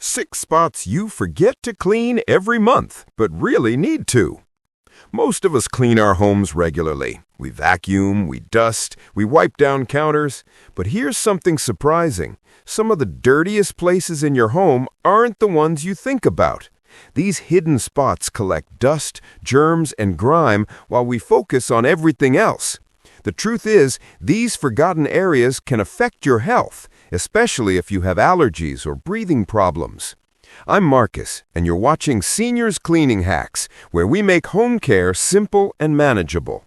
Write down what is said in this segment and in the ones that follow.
6 spots you forget to clean every month, but really need to. Most of us clean our homes regularly. We vacuum, we dust, we wipe down counters. But here's something surprising. Some of the dirtiest places in your home aren't the ones you think about. These hidden spots collect dust, germs, and grime while we focus on everything else. The truth is, these forgotten areas can affect your health, especially if you have allergies or breathing problems. I'm Marcus, and you're watching Seniors Cleaning Hacks, where we make home care simple and manageable.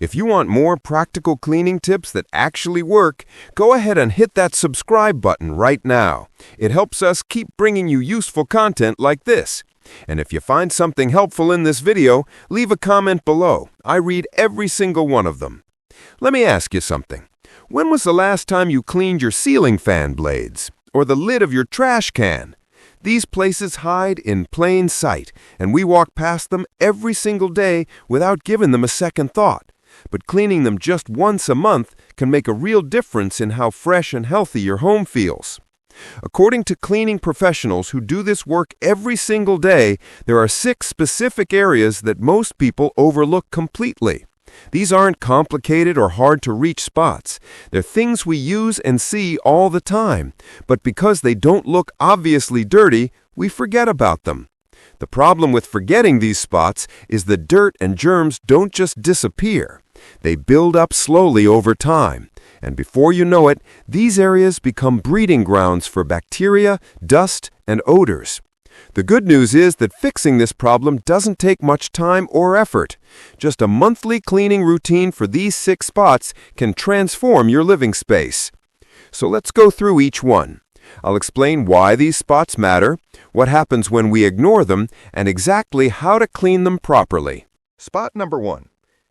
If you want more practical cleaning tips that actually work, go ahead and hit that subscribe button right now. It helps us keep bringing you useful content like this. And if you find something helpful in this video, leave a comment below. I read every single one of them. Let me ask you something. When was the last time you cleaned your ceiling fan blades or the lid of your trash can? These places hide in plain sight, and we walk past them every single day without giving them a second thought. But cleaning them just once a month can make a real difference in how fresh and healthy your home feels. According to cleaning professionals who do this work every single day, there are 6 specific areas that most people overlook completely. These aren't complicated or hard-to-reach spots. They're things we use and see all the time, but because they don't look obviously dirty, we forget about them. The problem with forgetting these spots is the dirt and germs don't just disappear. They build up slowly over time, and before you know it, these areas become breeding grounds for bacteria, dust, and odors. The good news is that fixing this problem doesn't take much time or effort. Just a monthly cleaning routine for these 6 spots can transform your living space. So let's go through each one. I'll explain why these spots matter, what happens when we ignore them, and exactly how to clean them properly. Spot number 1.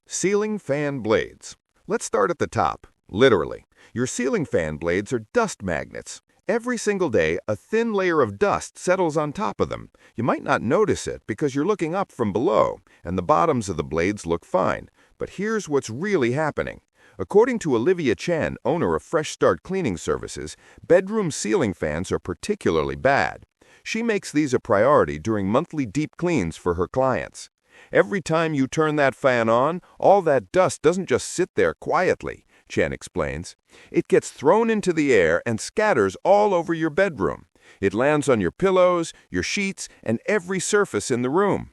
Ceiling fan blades. Let's start at the top, literally. Your ceiling fan blades are dust magnets. Every single day, a thin layer of dust settles on top of them. You might not notice it because you're looking up from below, and the bottoms of the blades look fine. But here's what's really happening. According to Olivia Chen, owner of Fresh Start Cleaning Services, bedroom ceiling fans are particularly bad. She makes these a priority during monthly deep cleans for her clients. Every time you turn that fan on, all that dust doesn't just sit there quietly, Chen explains. It gets thrown into the air and scatters all over your bedroom. It lands on your pillows, your sheets, and every surface in the room.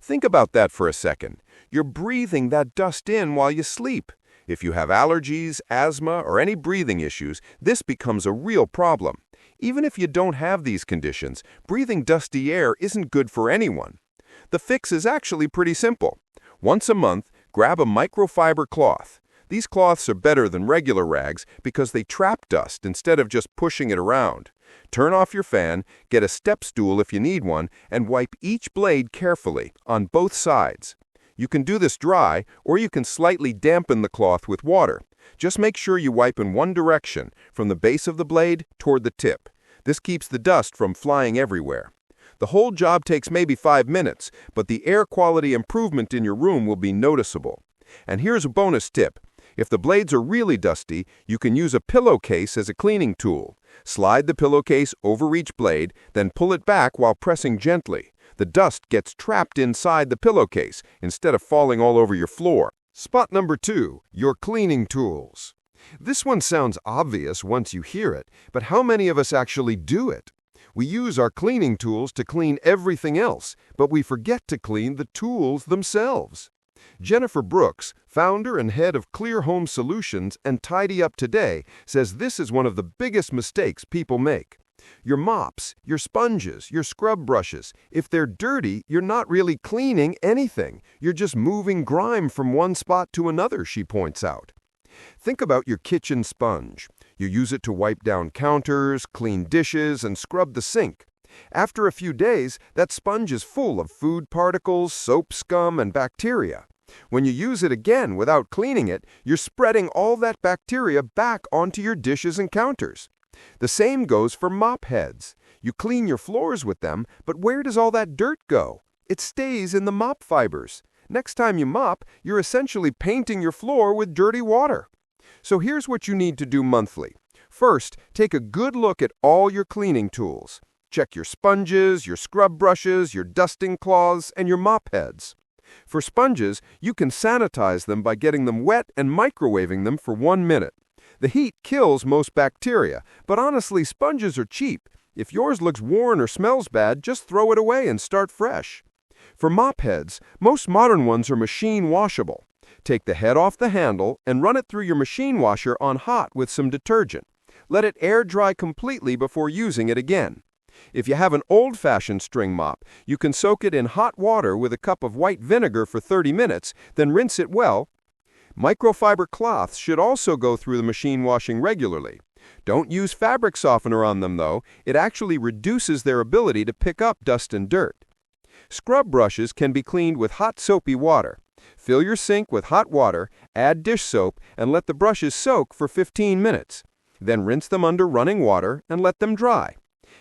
Think about that for a second. You're breathing that dust in while you sleep. If you have allergies, asthma, or any breathing issues, this becomes a real problem. Even if you don't have these conditions, breathing dusty air isn't good for anyone. The fix is actually pretty simple. Once a month, grab a microfiber cloth. These cloths are better than regular rags because they trap dust instead of just pushing it around. Turn off your fan, get a step stool if you need one, and wipe each blade carefully on both sides. You can do this dry, or you can slightly dampen the cloth with water. Just make sure you wipe in one direction, from the base of the blade toward the tip. This keeps the dust from flying everywhere. The whole job takes maybe 5 minutes, but the air quality improvement in your room will be noticeable. And here's a bonus tip. If the blades are really dusty, you can use a pillowcase as a cleaning tool. Slide the pillowcase over each blade, then pull it back while pressing gently. The dust gets trapped inside the pillowcase instead of falling all over your floor. Spot number 2, your cleaning tools. This one sounds obvious once you hear it, but how many of us actually do it? We use our cleaning tools to clean everything else, but we forget to clean the tools themselves. Jennifer Brooks, founder and head of Clear Home Solutions and Tidy Up Today, says this is one of the biggest mistakes people make. Your mops, your sponges, your scrub brushes, if they're dirty, you're not really cleaning anything. You're just moving grime from one spot to another, she points out. Think about your kitchen sponge. You use it to wipe down counters, clean dishes, and scrub the sink. After a few days, that sponge is full of food particles, soap scum, and bacteria. When you use it again without cleaning it, you're spreading all that bacteria back onto your dishes and counters. The same goes for mop heads. You clean your floors with them, but where does all that dirt go? It stays in the mop fibers. Next time you mop, you're essentially painting your floor with dirty water. So here's what you need to do monthly. First, take a good look at all your cleaning tools. Check your sponges, your scrub brushes, your dusting cloths, and your mop heads. For sponges, you can sanitize them by getting them wet and microwaving them for 1 minute. The heat kills most bacteria, but honestly, sponges are cheap. If yours looks worn or smells bad, just throw it away and start fresh. For mop heads, most modern ones are machine washable. Take the head off the handle and run it through your machine washer on hot with some detergent. Let it air dry completely before using it again. If you have an old-fashioned string mop, you can soak it in hot water with a cup of white vinegar for 30 minutes, then rinse it well. Microfiber cloths should also go through the machine washing regularly. Don't use fabric softener on them, though. It actually reduces their ability to pick up dust and dirt. Scrub brushes can be cleaned with hot soapy water. Fill your sink with hot water, add dish soap, and let the brushes soak for 15 minutes. Then rinse them under running water and let them dry.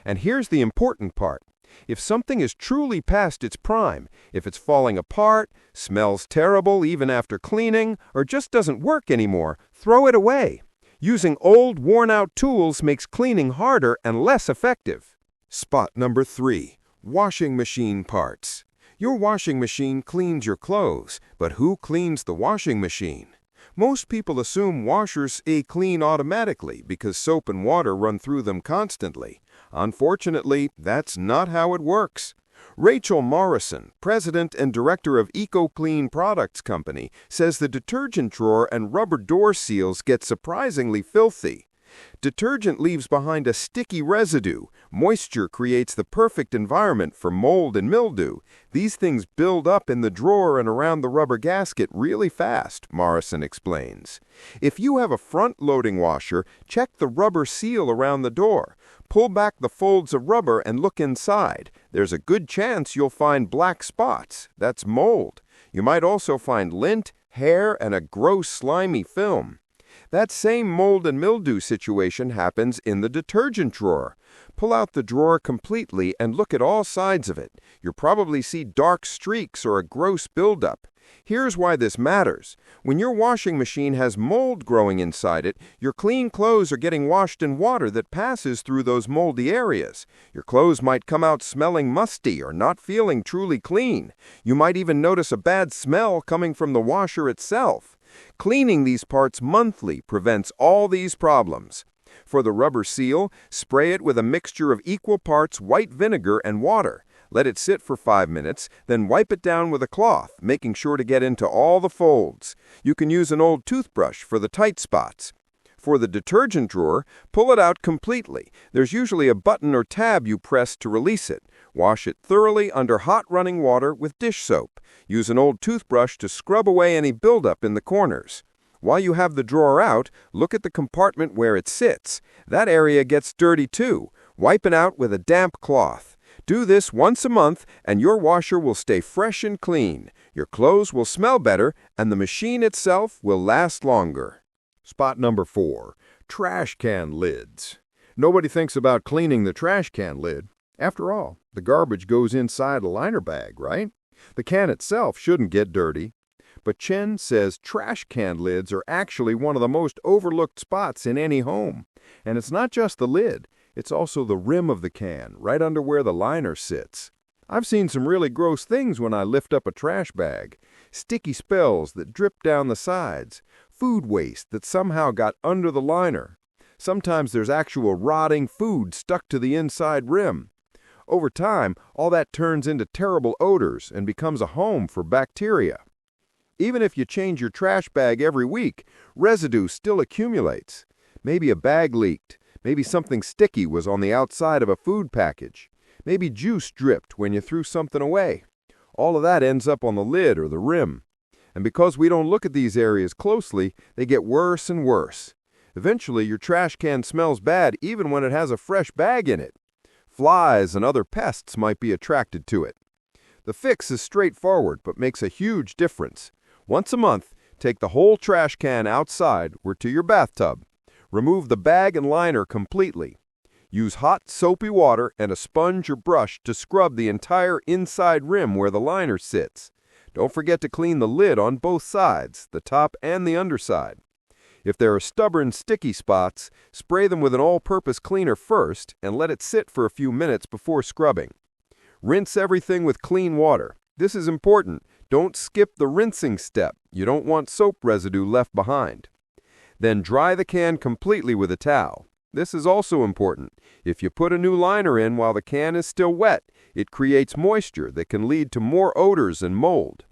And here's the important part. If something is truly past its prime, if it's falling apart, smells terrible even after cleaning, or just doesn't work anymore, throw it away. Using old, worn-out tools makes cleaning harder and less effective. Spot number 3. Washing machine parts. Your washing machine cleans your clothes, but who cleans the washing machine? Most people assume washers stay clean automatically because soap and water run through them constantly. Unfortunately, that's not how it works. Rachel Morrison, president and director of EcoClean Products Company, says the detergent drawer and rubber door seals get surprisingly filthy. Detergent leaves behind a sticky residue. Moisture creates the perfect environment for mold and mildew. These things build up in the drawer and around the rubber gasket really fast, Morrison explains. If you have a front-loading washer, check the rubber seal around the door. Pull back the folds of rubber and look inside. There's a good chance you'll find black spots. That's mold. You might also find lint, hair, and a gross, slimy film. That same mold and mildew situation happens in the detergent drawer. Pull out the drawer completely and look at all sides of it. You'll probably see dark streaks or a gross buildup. Here's why this matters. When your washing machine has mold growing inside it, your clean clothes are getting washed in water that passes through those moldy areas. Your clothes might come out smelling musty or not feeling truly clean. You might even notice a bad smell coming from the washer itself. Cleaning these parts monthly prevents all these problems. For the rubber seal, spray it with a mixture of equal parts white vinegar and water. Let it sit for 5 minutes, then wipe it down with a cloth, making sure to get into all the folds. You can use an old toothbrush for the tight spots. For the detergent drawer, pull it out completely. There's usually a button or tab you press to release it. Wash it thoroughly under hot running water with dish soap. Use an old toothbrush to scrub away any buildup in the corners. While you have the drawer out, look at the compartment where it sits. That area gets dirty too. Wipe it out with a damp cloth. Do this once a month, and your washer will stay fresh and clean. Your clothes will smell better, and the machine itself will last longer. Spot number 4. Trash can lids. Nobody thinks about cleaning the trash can lid. After all, the garbage goes inside a liner bag, right? The can itself shouldn't get dirty. But Chen says trash can lids are actually one of the most overlooked spots in any home. And it's not just the lid. It's also the rim of the can, right under where the liner sits. I've seen some really gross things when I lift up a trash bag. Sticky spills that drip down the sides. Food waste that somehow got under the liner. Sometimes there's actual rotting food stuck to the inside rim. Over time, all that turns into terrible odors and becomes a home for bacteria. Even if you change your trash bag every week, residue still accumulates. Maybe a bag leaked. Maybe something sticky was on the outside of a food package. Maybe juice dripped when you threw something away. All of that ends up on the lid or the rim. And because we don't look at these areas closely, they get worse and worse. Eventually, your trash can smells bad even when it has a fresh bag in it. Flies and other pests might be attracted to it. The fix is straightforward but makes a huge difference. Once a month, take the whole trash can outside or to your bathtub. Remove the bag and liner completely. Use hot, soapy water and a sponge or brush to scrub the entire inside rim where the liner sits. Don't forget to clean the lid on both sides, the top and the underside. If there are stubborn, sticky spots, spray them with an all-purpose cleaner first and let it sit for a few minutes before scrubbing. Rinse everything with clean water. This is important. Don't skip the rinsing step. You don't want soap residue left behind. Then dry the can completely with a towel. This is also important. If you put a new liner in while the can is still wet, it creates moisture that can lead to more odors and mold.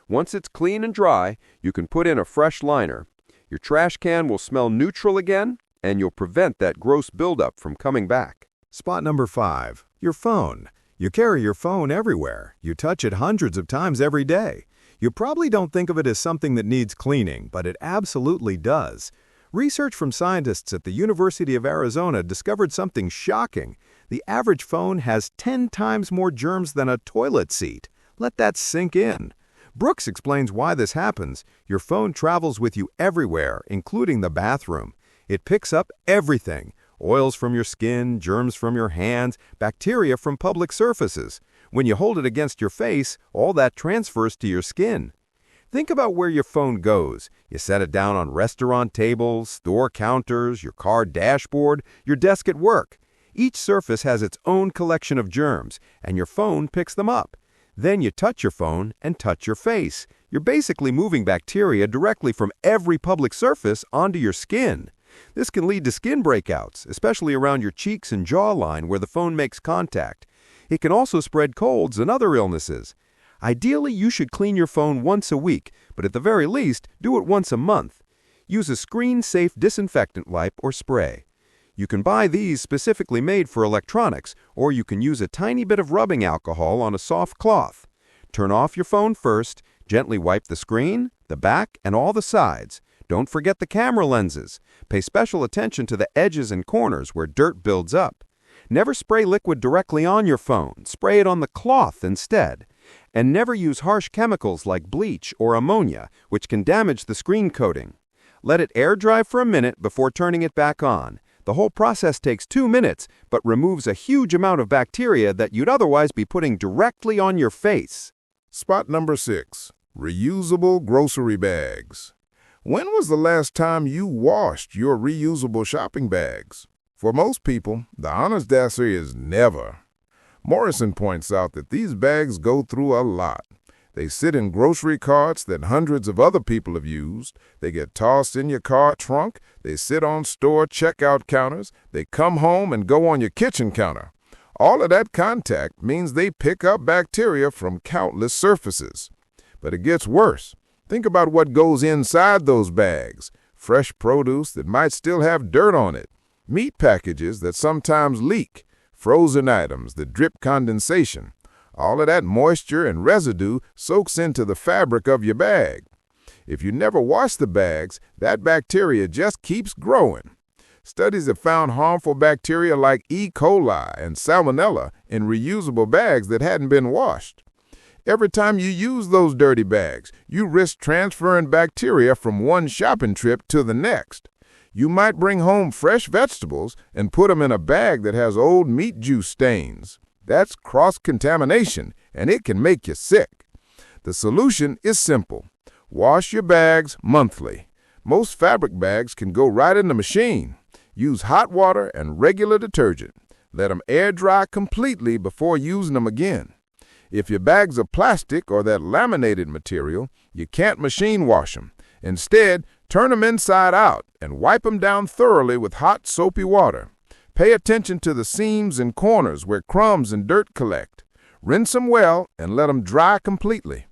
Once it's clean and dry, you can put in a fresh liner. Your trash can will smell neutral again, and you'll prevent that gross buildup from coming back. Spot number 5. Your phone. You carry your phone everywhere. You touch it hundreds of times every day. You probably don't think of it as something that needs cleaning, but it absolutely does. Research from scientists at the University of Arizona discovered something shocking. The average phone has 10 times more germs than a toilet seat. Let that sink in. Brooks explains why this happens. Your phone travels with you everywhere, including the bathroom. It picks up everything: oils from your skin, germs from your hands, bacteria from public surfaces. When you hold it against your face, all that transfers to your skin. Think about where your phone goes. You set it down on restaurant tables, store counters, your car dashboard, your desk at work. Each surface has its own collection of germs, and your phone picks them up. Then you touch your phone and touch your face. You're basically moving bacteria directly from every public surface onto your skin. This can lead to skin breakouts, especially around your cheeks and jawline where the phone makes contact. It can also spread colds and other illnesses. Ideally, you should clean your phone once a week, but at the very least, do it once a month. Use a screen-safe disinfectant wipe or spray. You can buy these specifically made for electronics, or you can use a tiny bit of rubbing alcohol on a soft cloth. Turn off your phone first, gently wipe the screen, the back, and all the sides. Don't forget the camera lenses. Pay special attention to the edges and corners where dirt builds up. Never spray liquid directly on your phone. Spray it on the cloth instead. And never use harsh chemicals like bleach or ammonia, which can damage the screen coating. Let it air dry for a minute before turning it back on. The whole process takes 2 minutes, but removes a huge amount of bacteria that you'd otherwise be putting directly on your face. Spot number 6. Reusable grocery bags. When was the last time you washed your reusable shopping bags? For most people, the honest answer is never. Morrison points out that these bags go through a lot. They sit in grocery carts that hundreds of other people have used. They get tossed in your car trunk. They sit on store checkout counters. They come home and go on your kitchen counter. All of that contact means they pick up bacteria from countless surfaces. But it gets worse. Think about what goes inside those bags. Fresh produce that might still have dirt on it. Meat packages that sometimes leak. Frozen items that drip condensation. All of that moisture and residue soaks into the fabric of your bag. If you never wash the bags, that bacteria just keeps growing. Studies have found harmful bacteria like E. coli and salmonella in reusable bags that hadn't been washed. Every time you use those dirty bags, you risk transferring bacteria from one shopping trip to the next. You might bring home fresh vegetables and put them in a bag that has old meat juice stains. That's cross-contamination, and it can make you sick. The solution is simple. Wash your bags monthly. Most fabric bags can go right in the machine. Use hot water and regular detergent. Let them air dry completely before using them again. If your bags are plastic or that laminated material, you can't machine wash them. Instead, turn them inside out and wipe them down thoroughly with hot, soapy water. Pay attention to the seams and corners where crumbs and dirt collect. Rinse them well and let them dry completely.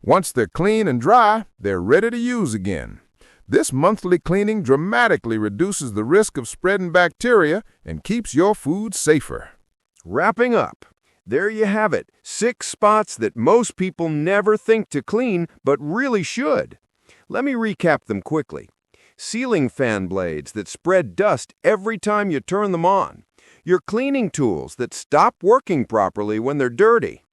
Once they're clean and dry, they're ready to use again. This monthly cleaning dramatically reduces the risk of spreading bacteria and keeps your food safer. Wrapping up. There you have it. 6 spots that most people never think to clean, but really should. Let me recap them quickly. Ceiling fan blades that spread dust every time you turn them on. Your cleaning tools that stop working properly when they're dirty.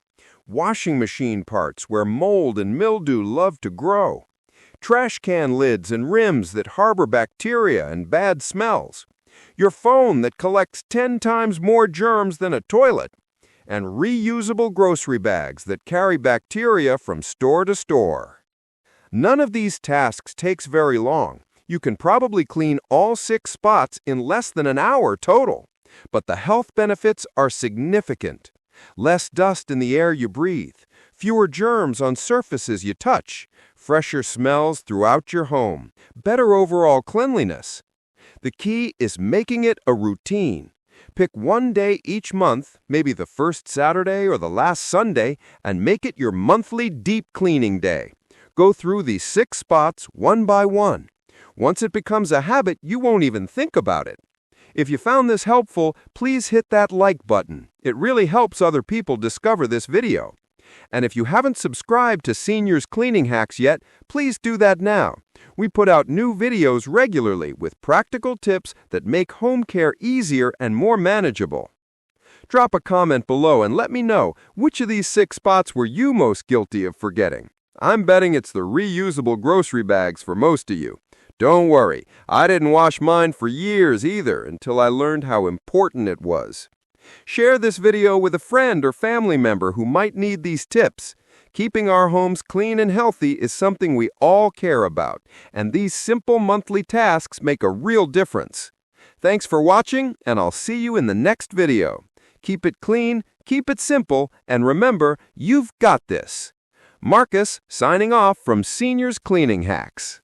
Washing machine parts where mold and mildew love to grow. Trash can lids and rims that harbor bacteria and bad smells. Your phone that collects 10 times more germs than a toilet. And reusable grocery bags that carry bacteria from store to store. None of these tasks takes very long. You can probably clean all 6 spots in less than an hour total. But the health benefits are significant. Less dust in the air you breathe, fewer germs on surfaces you touch, fresher smells throughout your home, better overall cleanliness. The key is making it a routine. Pick one day each month, maybe the first Saturday or the last Sunday, and make it your monthly deep cleaning day. Go through these 6 spots one by one. Once it becomes a habit, you won't even think about it. If you found this helpful, please hit that like button. It really helps other people discover this video. And if you haven't subscribed to Seniors Cleaning Hacks yet, please do that now. We put out new videos regularly with practical tips that make home care easier and more manageable. Drop a comment below and let me know which of these 6 spots were you most guilty of forgetting. I'm betting it's the reusable grocery bags for most of you. Don't worry, I didn't wash mine for years either until I learned how important it was. Share this video with a friend or family member who might need these tips. Keeping our homes clean and healthy is something we all care about, and these simple monthly tasks make a real difference. Thanks for watching, and I'll see you in the next video. Keep it clean, keep it simple, and remember, you've got this. Marcus, signing off from Seniors Cleaning Hacks.